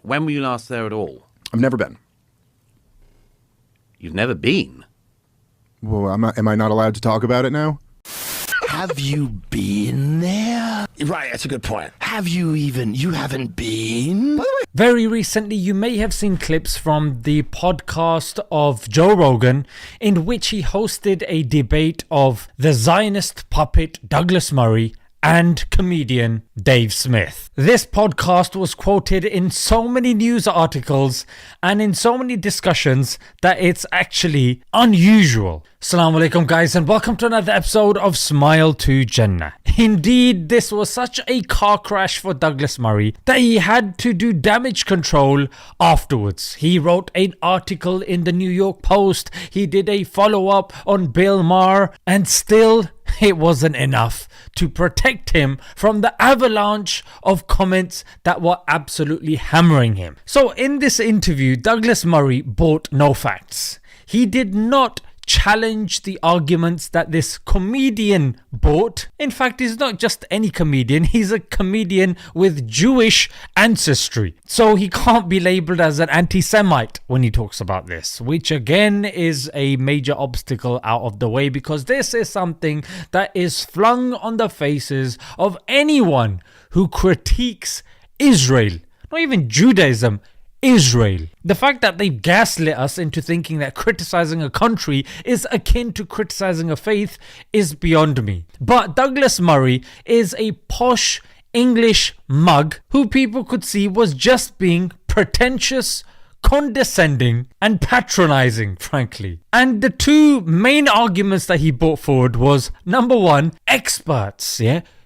When were you last there at all? I've never been. You've never been? Well, am I not allowed to talk about it now? Have you been there? Right, that's a good point. You haven't been? By the way, Very recently, you may have seen clips from the podcast of Joe Rogan in which he hosted a debate of the Zionist puppet Douglas Murray and comedian Dave Smith. This podcast was quoted in so many news articles and in so many discussions that it's actually unusual. Assalamu alaikum guys, and welcome to another episode of Smile to Jannah. Indeed, this was such a car crash for Douglas Murray that he had to do damage control afterwards. He wrote an article in the New York Post, he did a follow-up on Bill Maher, and still it wasn't enough to protect him from the avalanche of comments that were absolutely hammering him. So in this interview, Douglas Murray brought no facts. He did not challenge the arguments that this comedian brought. In fact, he's not just any comedian, he's a comedian with Jewish ancestry. So he can't be labelled as an anti-Semite when he talks about this, which again is a major obstacle out of the way, because this is something that is flung on the faces of anyone who critiques Israel, not even Judaism, Israel. The fact that they've gaslit us into thinking that criticizing a country is akin to criticizing a faith is beyond me. But Douglas Murray is a posh English mug who people could see was just being pretentious, condescending and patronizing, frankly. And the two main arguments that he brought forward was, number one, experts.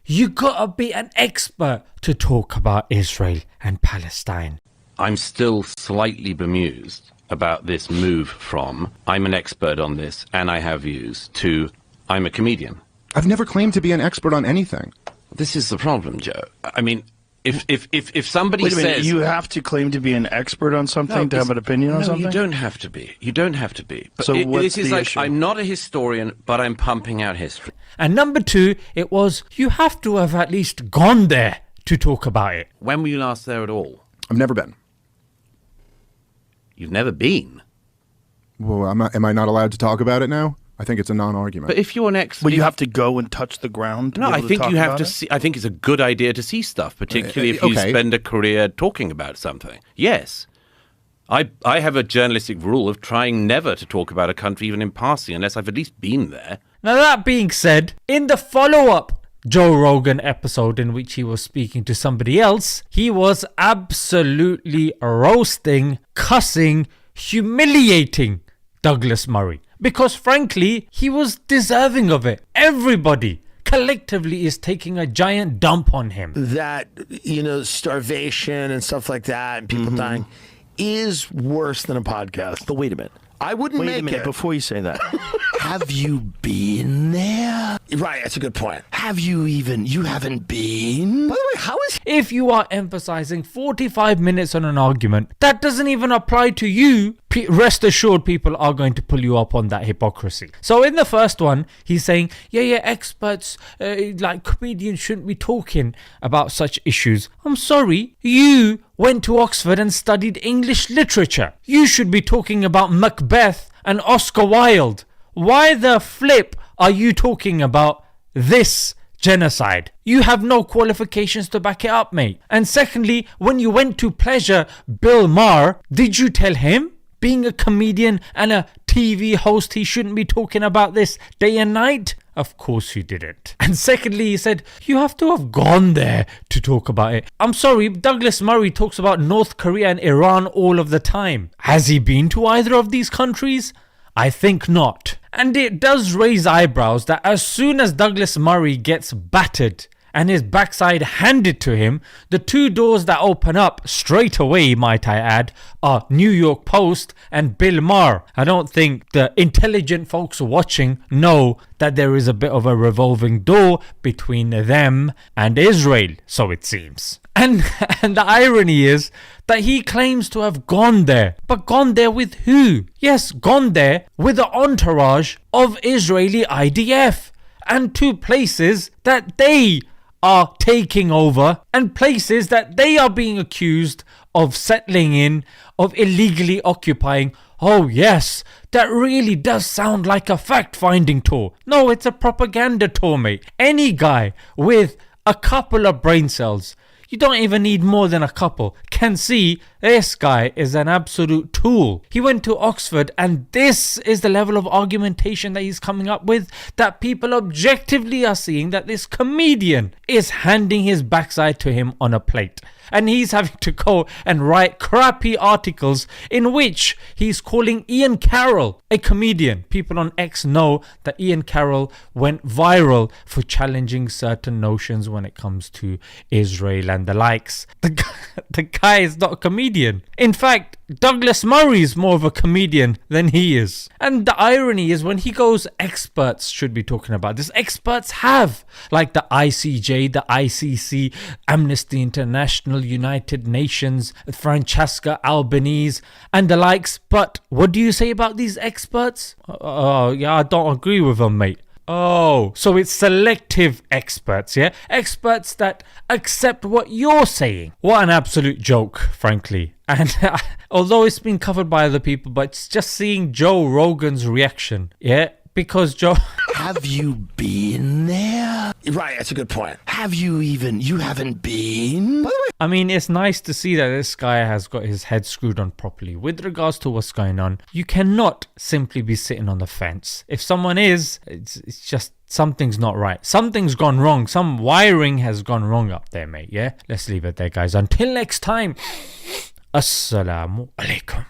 You gotta be an expert to talk about Israel and Palestine. I'm still slightly bemused about this move from I'm an expert on this and I have views to I'm a comedian. I've never claimed to be an expert on anything. This is the problem, Joe. I mean, if somebody wait a minute, says you have to claim to be an expert on something to have an opinion on something? No, you don't have to be. You don't have to be. But so what's this is the like, issue? I'm not a historian, but I'm pumping out history. And number two, it was you have to have at least gone there to talk about it. When were you last there at all? I've never been. You've never been? Well, am I not allowed to talk about it now? I think it's a non-argument. But if you're an expert... Well, you have to go and touch the ground to No, be able I to think talk you have about to it? see... I think it's a good idea to see stuff, particularly if you okay. spend a career talking about something. Yes. I have a journalistic rule of trying never to talk about a country even in passing unless I've at least been there. Now that being said, in the follow-up Joe Rogan episode in which he was speaking to somebody else, he was absolutely roasting, cussing, humiliating Douglas Murray. Because frankly, he was deserving of it. Everybody collectively is taking a giant dump on him. That, starvation and stuff like that and people dying is worse than a podcast. But wait a minute. I wouldn't Wait make a minute, it. before you say that. Have you been there? Right, that's a good point. You haven't been? By the way, how is... If you are emphasizing 45 minutes on an argument that doesn't even apply to you, rest assured people are going to pull you up on that hypocrisy. So in the first one, he's saying, experts like comedians shouldn't be talking about such issues. I'm sorry, you went to Oxford and studied English literature. You should be talking about Macbeth and Oscar Wilde. Why the flip are you talking about this genocide? You have no qualifications to back it up, mate. And secondly, when you went to pleasure Bill Maher, did you tell him, being a comedian and a TV host, he shouldn't be talking about this day and night? Of course you didn't. And secondly, he said, you have to have gone there to talk about it. I'm sorry, Douglas Murray talks about North Korea and Iran all of the time. Has he been to either of these countries? I think not. And it does raise eyebrows that as soon as Douglas Murray gets battered and his backside handed to him, the two doors that open up straight away, might I add, are New York Post and Bill Maher. I don't think the intelligent folks watching know that there is a bit of a revolving door between them and Israel, so it seems. And the irony is that he claims to have gone there. But gone there with who? Yes, gone there with the entourage of Israeli IDF. And to places that they are taking over and places that they are being accused of settling in, of illegally occupying. Oh yes, that really does sound like a fact-finding tour. No, it's a propaganda tour, mate. Any guy with a couple of brain cells, you don't even need more than a couple, can see this guy is an absolute tool. He went to Oxford, and this is the level of argumentation that he's coming up with, that people objectively are seeing that this comedian is handing his backside to him on a plate. And he's having to go and write crappy articles in which he's calling Ian Carroll a comedian. People on X know that Ian Carroll went viral for challenging certain notions when it comes to Israel and the likes. The guy is not a comedian. In fact, Douglas Murray is more of a comedian than he is. And the irony is, when he goes, experts should be talking about this. Experts have, like the ICJ, the ICC, Amnesty International, United Nations, Francesca Albanese, and the likes. But what do you say about these experts? Yeah, I don't agree with them, mate. Oh, so it's selective experts, yeah? Experts that accept what you're saying. What an absolute joke, frankly. And although it's been covered by other people, but it's just seeing Joe Rogan's reaction, yeah? Because Joe... Have you been there? Right, that's a good point. You haven't been? By the way, I mean, it's nice to see that this guy has got his head screwed on properly. With regards to what's going on, you cannot simply be sitting on the fence. If someone is, it's just something's not right. Something's gone wrong. Some wiring has gone wrong up there, mate, yeah? Let's leave it there, guys. Until next time, Assalamu alaikum.